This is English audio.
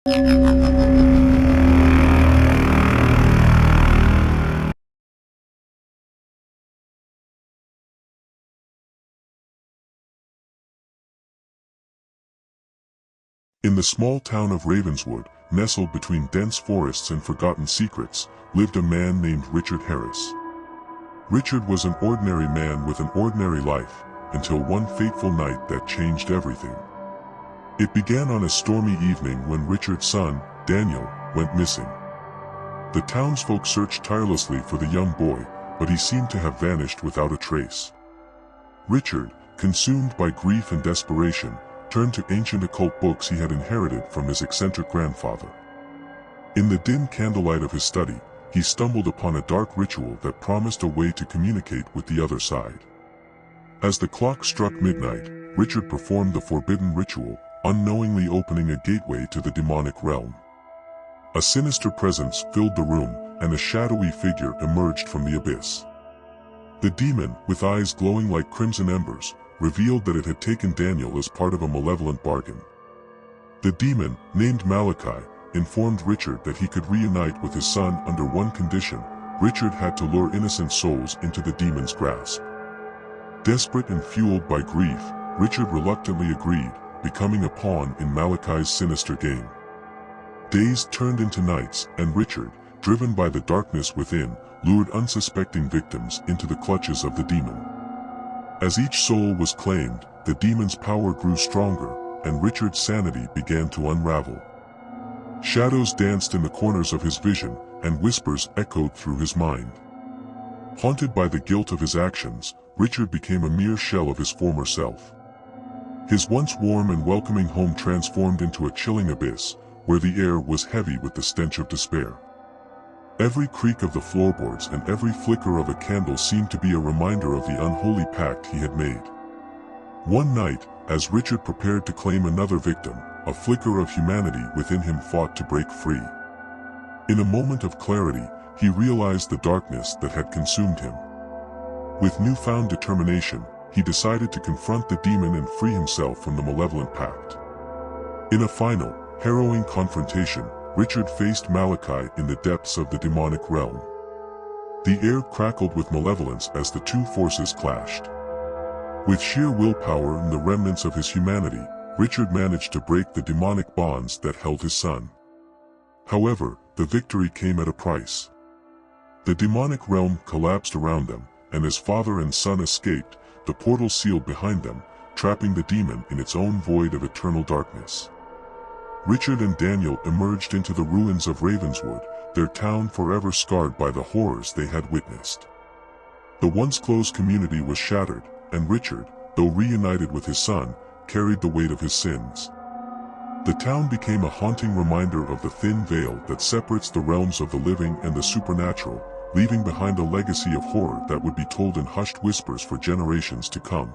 In the small town of Ravenswood, nestled between dense forests and forgotten secrets, lived a man named Richard Harris. Richard was an ordinary man with an ordinary life, until one fateful night that changed everything. It began on a stormy evening when Richard's son, Daniel, went missing. The townsfolk searched tirelessly for the young boy, but he seemed to have vanished without a trace. Richard, consumed by grief and desperation, turned to ancient occult books he had inherited from his eccentric grandfather. In the dim candlelight of his study, he stumbled upon a dark ritual that promised a way to communicate with the other side. As the clock struck midnight, Richard performed the forbidden ritual, unknowingly opening a gateway to the demonic realm. A sinister presence filled the room, and a shadowy figure emerged from the abyss. The demon, with eyes glowing like crimson embers, revealed that it had taken Daniel as part of a malevolent bargain. The demon, named Malachi, informed Richard that he could reunite with his son under one condition: Richard had to lure innocent souls into the demon's grasp. Desperate and fueled by grief, Richard reluctantly agreed, becoming a pawn in Malachi's sinister game. Days turned into nights, and Richard, driven by the darkness within, lured unsuspecting victims into the clutches of the demon. As each soul was claimed, the demon's power grew stronger, and Richard's sanity began to unravel. Shadows danced in the corners of his vision, and whispers echoed through his mind. Haunted by the guilt of his actions, Richard became a mere shell of his former self. His once warm and welcoming home transformed into a chilling abyss, where the air was heavy with the stench of despair. Every creak of the floorboards and every flicker of a candle seemed to be a reminder of the unholy pact he had made. One night, as Richard prepared to claim another victim, a flicker of humanity within him fought to break free. In a moment of clarity, he realized the darkness that had consumed him. With newfound determination, he decided to confront the demon and free himself from the malevolent pact. In a final, harrowing confrontation, Richard faced Malachi in the depths of the demonic realm. The air crackled with malevolence as the two forces clashed. With sheer willpower and the remnants of his humanity, Richard managed to break the demonic bonds that held his son. However, the victory came at a price. The demonic realm collapsed around them, and as father and son escaped, the portal sealed behind them, trapping the demon in its own void of eternal darkness. Richard and Daniel emerged into the ruins of Ravenswood, their town forever scarred by the horrors they had witnessed. The once close community was shattered, and Richard, though reunited with his son, carried the weight of his sins. The town became a haunting reminder of the thin veil that separates the realms of the living and the supernatural, leaving behind a legacy of horror that would be told in hushed whispers for generations to come.